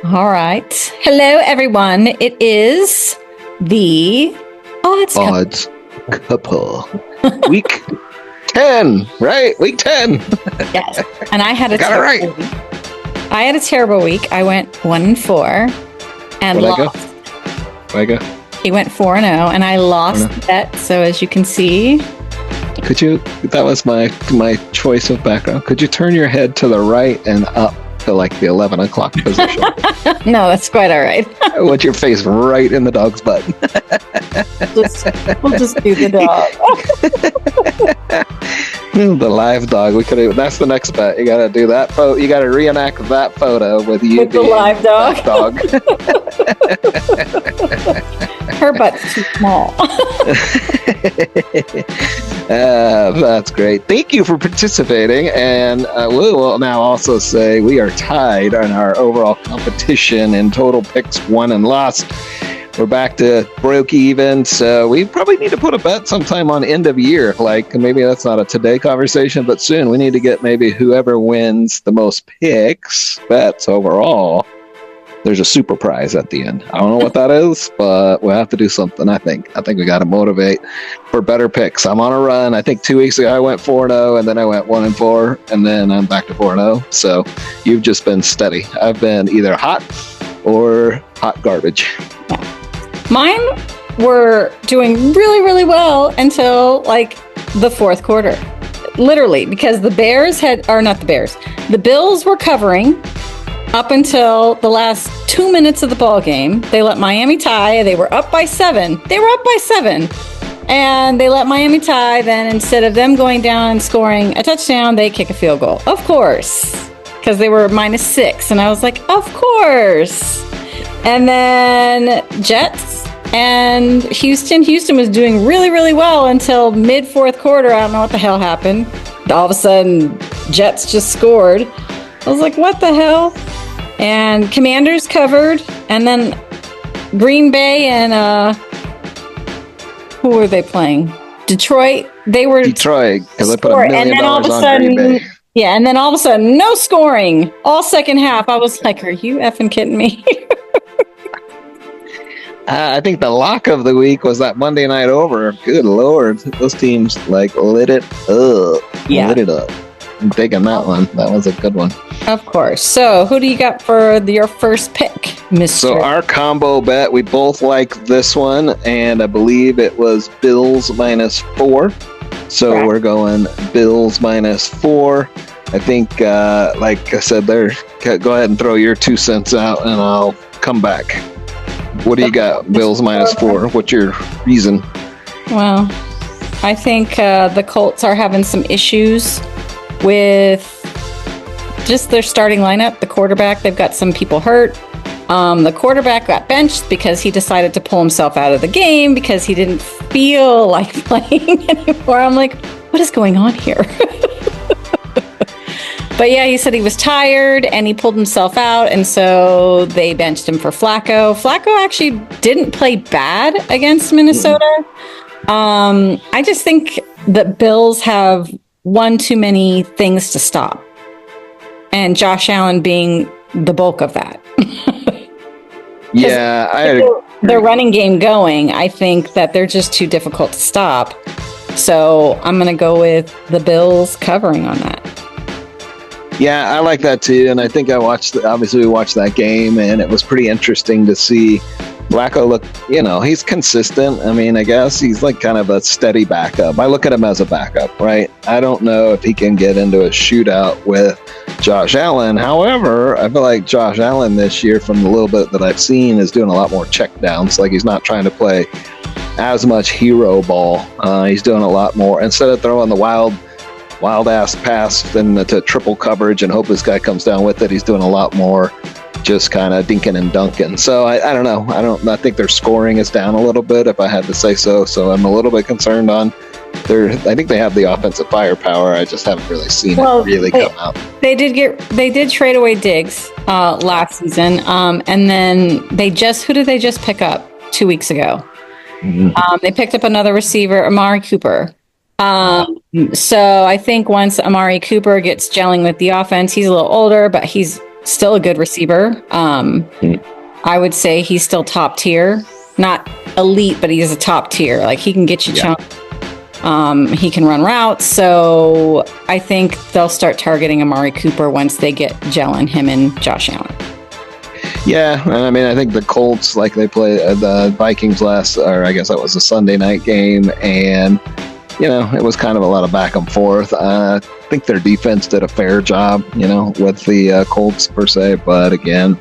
All right. Hello, everyone. It is the Odds Couple. Week 10, right? Week 10. Yes. And I had a Got it right. week. I had a terrible week. I went 1-4 and Where'd I lost. Where'd I go? He went 4-0 and I lost the bet. So as you can see, Could you, that was my choice of background. Could you turn your head to the right and up to like the 11 o'clock position? no, that's quite all right. I want your face right in the dog's butt. We'll just do the dog. The live dog. We could. That's the next bet. You got to do that photo. You got to reenact that photo with you With the being live dog. that dog. Her butt's too small. That's great. Thank you for participating. And we will now also say we are tied on our overall competition in total picks won and lost. We're back to broke even, so we probably need to put a bet sometime on end of year. Like maybe that's not a today conversation, but soon we need to get maybe whoever wins the most picks bets overall. There's a super prize at the end. I don't know what that is, but we'll have to do something. I think we got to motivate for better picks. I'm on a run. I think 2 weeks ago I went 4-0, and then I went 1-4, and then I'm back to 4-0. So you've just been steady. I've been either hot or hot garbage. Mine were doing really, really well until like the fourth quarter. Literally, because the Bills were covering up until the last 2 minutes of the ball game. They let Miami tie. They were up by 7. And they let Miami tie. Then instead of them going down and scoring a touchdown, they kick a field goal. Of course. Because they were -6. And I was like, of course. And then Jets and Houston. Houston was doing really, really well until mid-fourth quarter. I don't know what the hell happened. All of a sudden, Jets just scored. I was like, what the hell? And Commanders covered. And then Green Bay and who were they playing? Detroit. They were Detroit, because I put $1 million on Green Bay. Yeah, and then all of a sudden, no scoring all second half. I was like, are you effing kidding me? I think the lock of the week was that Monday night over. Good Lord. Those teams like lit it up. Yeah. Lit it up. I'm taking that one. That was a good one. Of course. So who do you got for your first pick, Mr.? So our combo bet, we both like this one, and I believe it was Bills -4. So Correct. We're going Bills -4. I think, like I said there, go ahead and throw your 2 cents out, and I'll come back. What do you got? Bills -4. What's your reason? Well, I think the Colts are having some issues with just their starting lineup. The quarterback, they've got some people hurt. The quarterback got benched because he decided to pull himself out of the game because he didn't feel like playing anymore. I'm like, what is going on here? But yeah, he said he was tired and he pulled himself out, and so they benched him for Flacco. Flacco actually didn't play bad against Minnesota. I just think that Bills have one too many things to stop, and Josh Allen being the bulk of that. Yeah, I had their running game going. I think that they're just too difficult to stop. So I'm going to go with the Bills covering on that. Yeah, I like that too, and I think obviously we watched that game, and it was pretty interesting to see Flacco look, he's consistent. I mean, I guess he's like kind of a steady backup. I look at him as a backup, right? I don't know if he can get into a shootout with Josh Allen. However, I feel like Josh Allen this year, from the little bit that I've seen, is doing a lot more checkdowns. Like he's not trying to play as much hero ball. He's doing a lot more. Instead of throwing the wild ass pass to triple coverage and hope this guy comes down with it, he's doing a lot more just kind of dinking and dunking. So I don't know. I think their scoring is down a little bit, if I had to say so. So I'm a little bit concerned on I think they have the offensive firepower. I just haven't really seen it really come out. They did trade away Diggs last season. And then who did they just pick up 2 weeks ago? Mm-hmm. They picked up another receiver, Amari Cooper. So I think once Amari Cooper gets gelling with the offense, he's a little older, but he's still a good receiver. I would say he's still top tier, not elite, but he's a top tier. Like he can get you chunk. He can run routes. So I think they'll start targeting Amari Cooper once they get gelling him and Josh Allen. Yeah, I mean, I think the Colts, like they play the Vikings or I guess that was a Sunday night game, and it was kind of a lot of back and forth. I think their defense did a fair job, with the Colts per se, but again,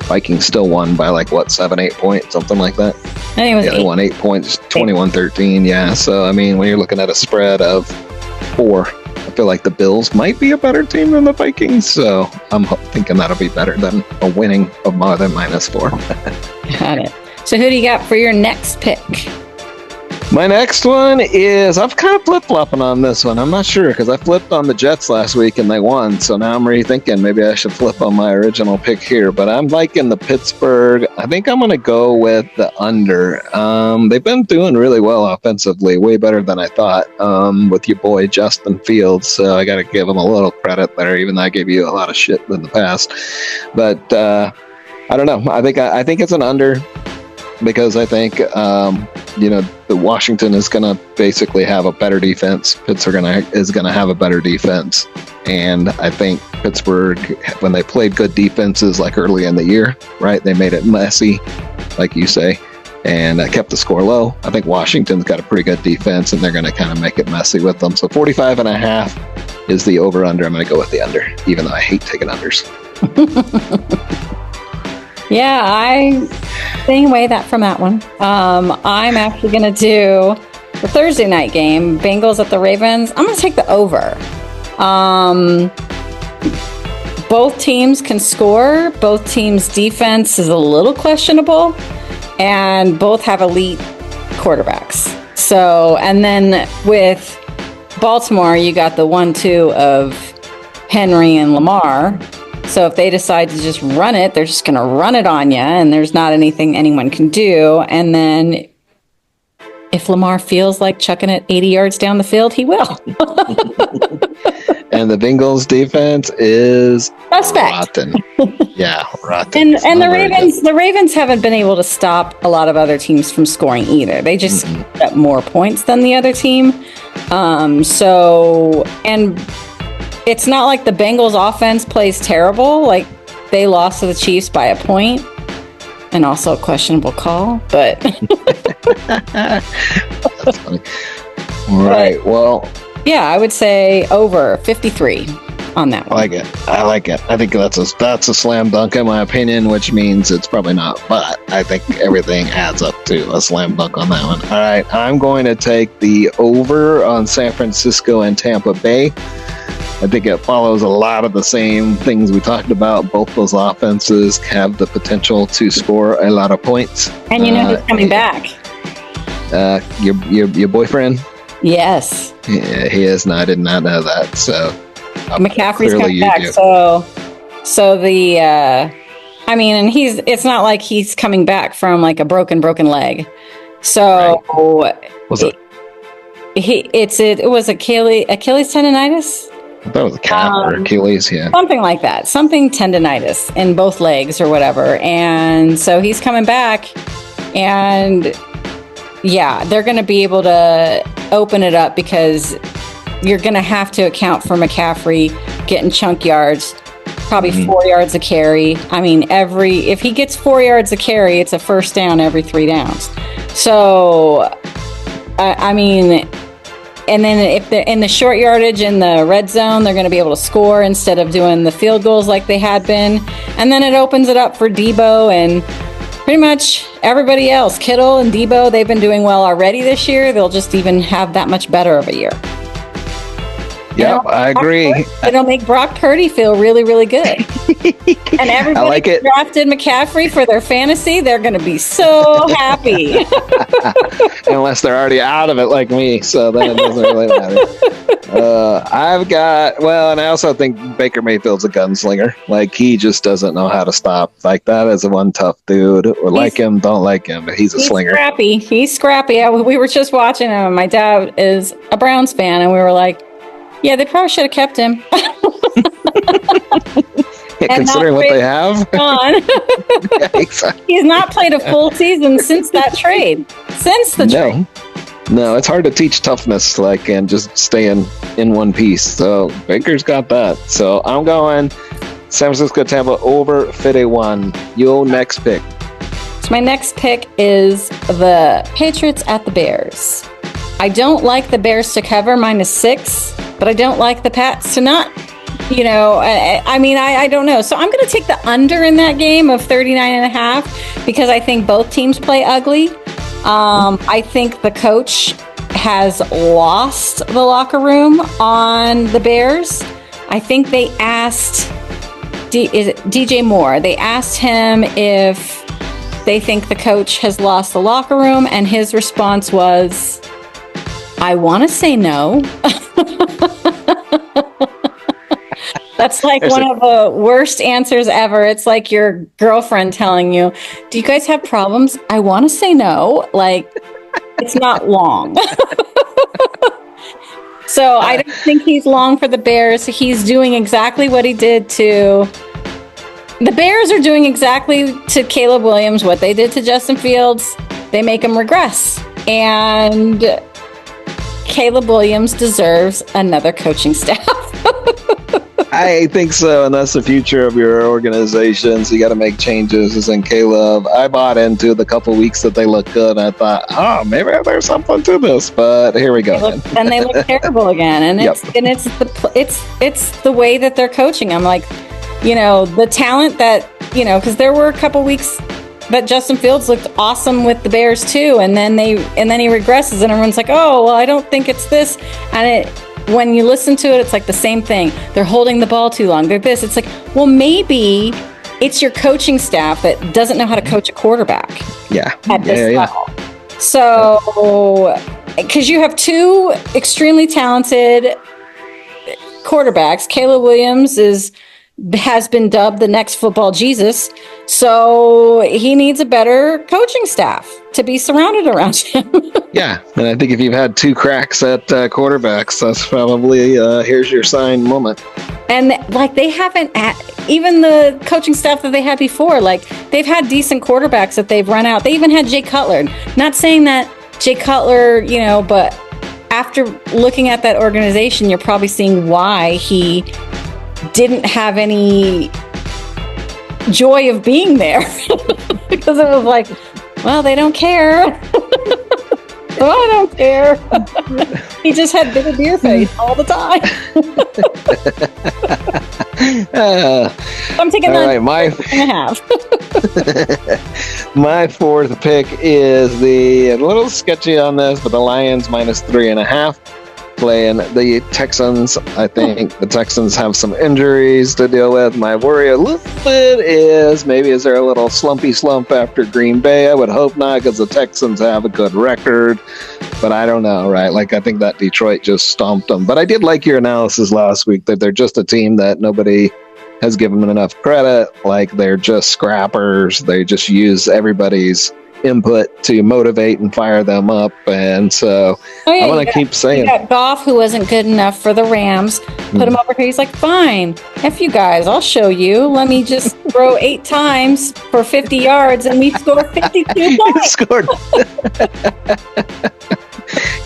Vikings still won by 7-8 points, something like that. I think it was they won 8 points, 21-13. Yeah, so I mean, when you're looking at a spread of 4, I feel like the Bills might be a better team than the Vikings, so I'm thinking that'll be better than a winning of more than -4. Got it. So who do you got for your next pick? My next one is, I've kind of flip-flopping on this one. I'm not sure, because I flipped on the Jets last week and they won, so now I'm rethinking maybe I should flip on my original pick here, but I'm liking the Pittsburgh. I think I'm going to go with the under. They've been doing really well offensively, way better than I thought, with your boy Justin Fields, so I got to give him a little credit there, even though I gave you a lot of shit in the past. But I don't know. I think it's an under, because I think the Washington is going to basically have a better defense. Pittsburgh is going to have a better defense, and I think Pittsburgh, when they played good defenses early in the year, right, they made it messy, like you say, and kept the score low. I think Washington's got a pretty good defense, and they're going to kind of make it messy with them. So 45.5 is the over/under. I'm going to go with the under, even though I hate taking unders. Yeah, I'm staying away from that one. I'm actually going to do the Thursday night game, Bengals at the Ravens. I'm going to take the over. Both teams can score. Both teams' defense is a little questionable, and both have elite quarterbacks. So, and then with Baltimore, you got the 1-2 of Henry and Lamar. So if they decide to just run it, they're just going to run it on you, and there's not anything anyone can do. And then if Lamar feels like chucking it 80 yards down the field, he will. And the Bengals defense is suspect. Rotten. Yeah, rotten. And the Ravens haven't been able to stop a lot of other teams from scoring either. They just get more points than the other team. And it's not like the Bengals offense plays terrible. They lost to the Chiefs by a point, and also a questionable call, but that's funny. All right. Well, yeah, I would say over 53 on that one. I like it. I think that's a slam dunk in my opinion, which means it's probably not, but I think everything adds up to a slam dunk on that one. All right. I'm going to take the over on San Francisco and Tampa Bay. I think it follows a lot of the same things we talked about. Both those offenses have the potential to score a lot of points. And who's coming back? Your boyfriend? Yes. Yeah, he is. No, I did not know that. So McCaffrey's coming back. So the and it's not like he's coming back from a broken leg. So was it? It was Achilles tendonitis. I thought it was a calf or Achilles, yeah. Something like that. Something tendonitis in both legs or whatever. And so he's coming back, and yeah, they're going to be able to open it up, because you're going to have to account for McCaffrey getting chunk yards, probably 4 yards a carry. I mean, if he gets 4 yards a carry, it's a first down every 3 downs. So, and then if they're in the short yardage in the red zone, they're going to be able to score instead of doing the field goals like they had been. And then it opens it up for Debo and pretty much everybody else. Kittle and Debo, they've been doing well already this year. They'll just even have that much better of a year. Yeah, I agree. It'll make Brock Purdy feel really, really good. And everybody who drafted McCaffrey for their fantasy, they're going to be so happy. Unless they're already out of it like me, so then it doesn't really matter. And I also think Baker Mayfield's a gunslinger. He just doesn't know how to stop. That is one tough dude. Like him, don't like him, but he's a slinger. He's scrappy. We were just watching him. My dad is a Browns fan, and we were like, yeah, they probably should have kept him. Considering what they have. Yeah, Exactly. He's not played a full season since that trade. Since the trade. No, it's hard to teach toughness and just stay in one piece. So Baker's got that. So I'm going San Francisco Tampa over 51. Your next pick. So my next pick is the Patriots at the Bears. I don't like the Bears to cover -6, but I don't like the Pats to not. I don't know. So I'm going to take the under in that game of 39.5 because I think both teams play ugly. I think the coach has lost the locker room on the Bears. I think they asked DJ Moore. They asked him if they think the coach has lost the locker room, and his response was, "I want to say no." That's like one of the worst answers ever. It's like your girlfriend telling you, "Do you guys have problems?" "I want to say no." Like, it's not long. So I don't think he's long for the Bears. He's doing exactly what he did to... The Bears are doing exactly to Caleb Williams what they did to Justin Fields. They make him regress. And Caleb Williams deserves another coaching staff. I think so, and that's the future of your organization. So you got to make changes. And Caleb, I bought into the couple weeks that they looked good. And I thought, maybe there's something to this. But here we go. And they look terrible again. And it's the way that they're coaching. I'm like, the talent that because there were a couple weeks that Justin Fields looked awesome with the Bears too, and then he regresses, and everyone's like, "Oh, well, I don't think it's this," and when you listen to it, it's like the same thing. They're holding the ball too long. They're this. It's like, well, maybe it's your coaching staff that doesn't know how to coach a quarterback. Yeah. At this level. So, because you have two extremely talented quarterbacks. Caleb Williams has been dubbed the next football Jesus. So he needs a better coaching staff to be surrounded around him. Yeah. And I think if you've had two cracks at quarterbacks, that's probably here's your sign moment. And they haven't, even the coaching staff that they had before, they've had decent quarterbacks that they've run out. They even had Jay Cutler. Not saying that Jay Cutler, but after looking at that organization, you're probably seeing why he didn't have any joy of being there. Because it was like, well, they don't care. Well, I don't care. He just had bitter beer face all the time. I'm taking that. My fourth pick is a little sketchy on this, but the Lions -3.5. Playing the Texans. I think the Texans have some injuries to deal with. My worry a little bit is there a little slumpy slump after Green Bay? I would hope not, because the Texans have a good record, but I don't know, right? I think that Detroit just stomped them. But I did like your analysis last week that they're just a team that nobody has given them enough credit. They're just scrappers. They just use everybody's input to motivate and fire them up, and so I want to keep saying, you got Goff, who wasn't good enough for the Rams, put him over here. He's like, fine, F you guys, I'll show you. Let me just throw 8 times for 50 yards, and we score 52 points.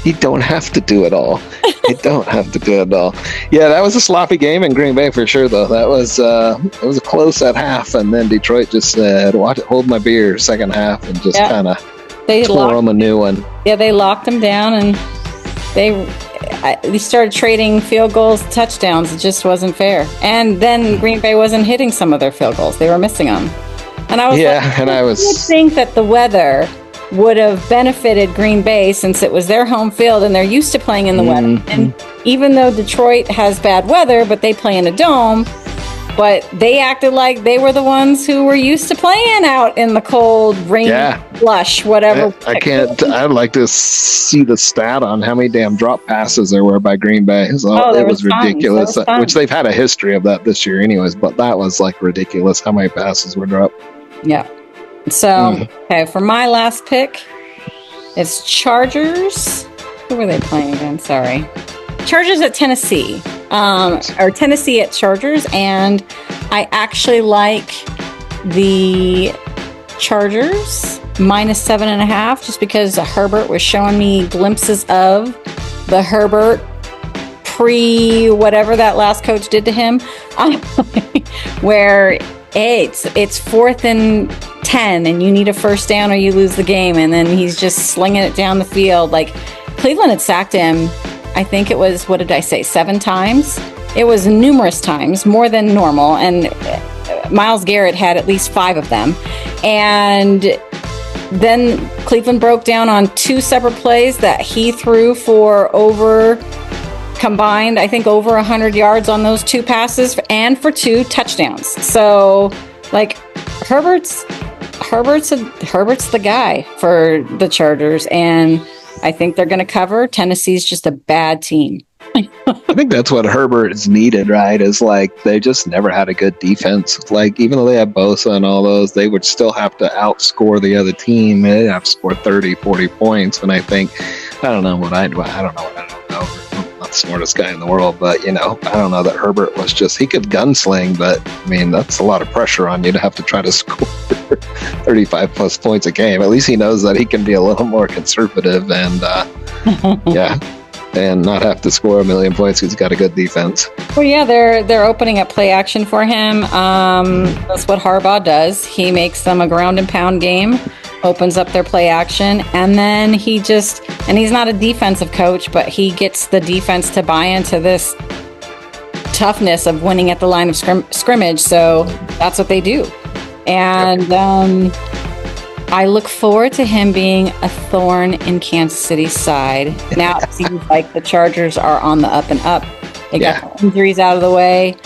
You don't have to do it all. You don't have to do it all. Yeah, that was a sloppy game in Green Bay for sure, though. That was it was close at half, and then Detroit just said, hold my beer second half, and just kind of tore them a new one. Yeah, they locked them down, and they started trading field goals, touchdowns. It just wasn't fair. And then Green Bay wasn't hitting some of their field goals. They were missing them. And I was I would think that the weather would have benefited Green Bay since it was their home field and they're used to playing in the weather. And even though Detroit has bad weather, but they play in a dome, but they acted like they were the ones who were used to playing out in the cold, rainy, slush, whatever. I'd like to see the stat on how many damn drop passes there were by Green Bay. So it was ridiculous, which they've had a history of that this year anyways, but that was ridiculous how many passes were dropped. Yeah. So, okay, for my last pick, it's Chargers. Who were they playing again? Sorry. Chargers at Tennessee. Or Tennessee at Chargers. And I actually like the Chargers -7.5, just because Herbert was showing me glimpses of the Herbert pre whatever that last coach did to him, where it's 4th and 10 and you need a first down or you lose the game, and then he's just slinging it down the field. Like, Cleveland had sacked him, I think it was, what did I say, 7 times? It was numerous times, more than normal, and Myles Garrett had at least 5 of them. And then Cleveland broke down on 2 separate plays that he threw for combined, I think, over 100 yards on those 2 passes and for 2 touchdowns. So, like, Herbert's the guy for the Chargers, and I think they're going to cover. Tennessee's just a bad team. I think that's what Herbert is needed, right? Is like, they just never had a good defense. Like, even though they have Bosa and all those, they would still have to outscore the other team. They'd have to score 30, 40 points. And I think, I don't know. I'm not the smartest guy in the world, but, I don't know that Herbert was just, he could gunsling, but I mean, that's a lot of pressure on you to have to try to score 35 plus points a game. At least he knows that he can be a little more conservative and, and not have to score 1 million points because he's got a good defense. Well, yeah, they're opening up play action for him. That's what Harbaugh does. He makes them a ground and pound game, opens up their play action, and then and he's not a defensive coach, but he gets the defense to buy into this toughness of winning at the line of scrimmage. So that's what they do. And I look forward to him being a thorn in Kansas City's side. Now it seems like the Chargers are on the up and up. They got the injuries out of the way.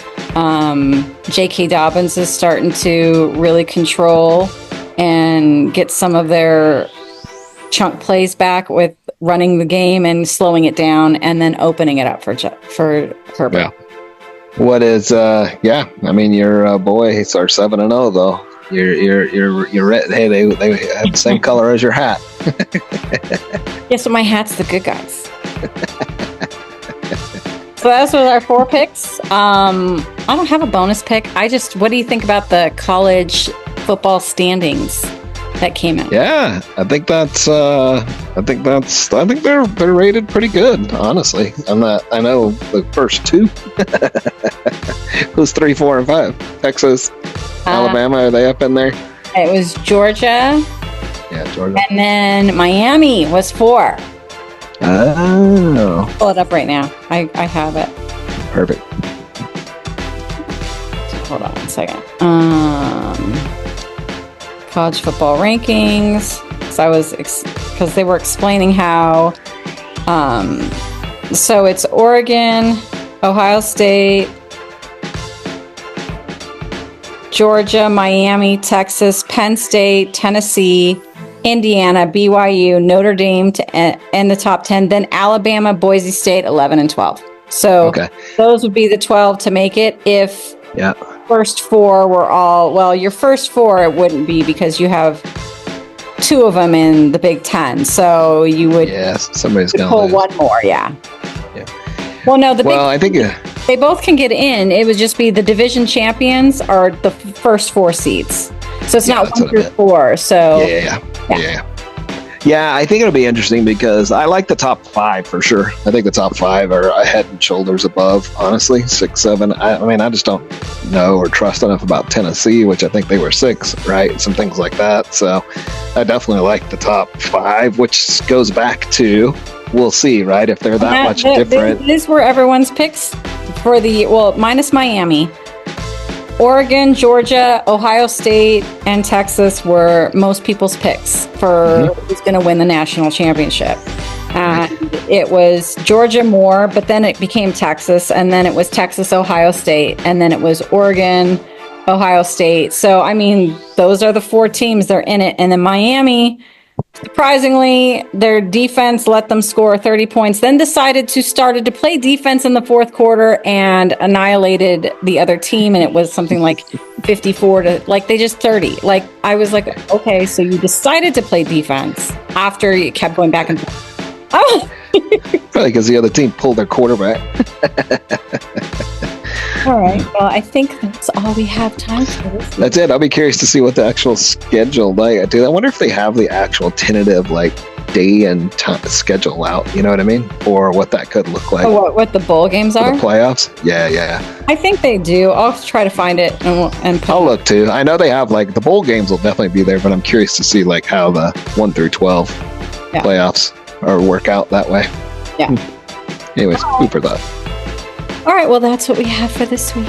J.K. Dobbins is starting to really control and get some of their chunk plays back with running the game and slowing it down and then opening it up for Herbert. Yeah. What is, I mean, your boys are 7-0 though. You're red. Hey, they have the same color as your hat. Yes, but my hat's the good guys. So those were our 4 picks. I don't have a bonus pick. What do you think about the college football standings that came out? Yeah, I think they're rated pretty good, honestly. I know the first 2. Who's 3, 4, and 5? Texas, Alabama, are they up in there? It was Georgia. Yeah, Georgia. And then Miami was 4. Oh. Pull it up right now. I have it. Perfect. Hold on one second. College football rankings. So because they were explaining how, so it's Oregon, Ohio State, Georgia, Miami, Texas, Penn State, Tennessee, Indiana, BYU, Notre Dame to end the top 10, then Alabama, Boise State, 11 and 12. So those would be the 12 to make it. If first 4 were all, well, your first 4 it wouldn't be because you have 2 of them in the Big Ten. So you would somebody's going to pull one more. Yeah. Well, no, I think they both can get in. It would just be the division champions are the first 4 seeds. So it's not 1 through 4. So I think it'll be interesting because I like the top 5 for sure. I think the top 5 are head and shoulders above, honestly. 6, 7. I mean, I just don't know or trust enough about Tennessee, which I think they were 6, right? Some things like that. So I definitely like the top 5, which goes back to, we'll see, right? If they're that much different. These were everyone's picks for minus Miami. Oregon, Georgia, Ohio State, and Texas were most people's picks for who's going to win the national championship. And it was Georgia more, but then it became Texas, and then it was Texas, Ohio State, and then it was Oregon, Ohio State. So, I mean, those are the 4 teams. They're in it. And then Miami, surprisingly, their defense let them score 30 points, then started to play defense in the 4th quarter and annihilated the other team. And it was something like 54 to, like, they just 30. Like, I was like, okay, so you decided to play defense after you kept going back and forth. Oh, probably because the other team pulled their quarterback. All right. Well, I think that's all we have time for this week. That's it. I'll be curious to see what the actual schedule like. Dude, I wonder if they have the actual tentative like day and time schedule out. You know what I mean? Or what that could look like. Oh, what the bowl games For are? the playoffs? Yeah. I think they do. I'll try to find it and put I'll look too. I know they have like the bowl games will definitely be there, but I'm curious to see like how the 1 through 12 playoffs or work out that way. Yeah. Anyways, food for thought. All right. Well, that's what we have for this week.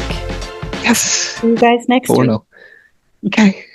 Yes. See you guys next week. Okay.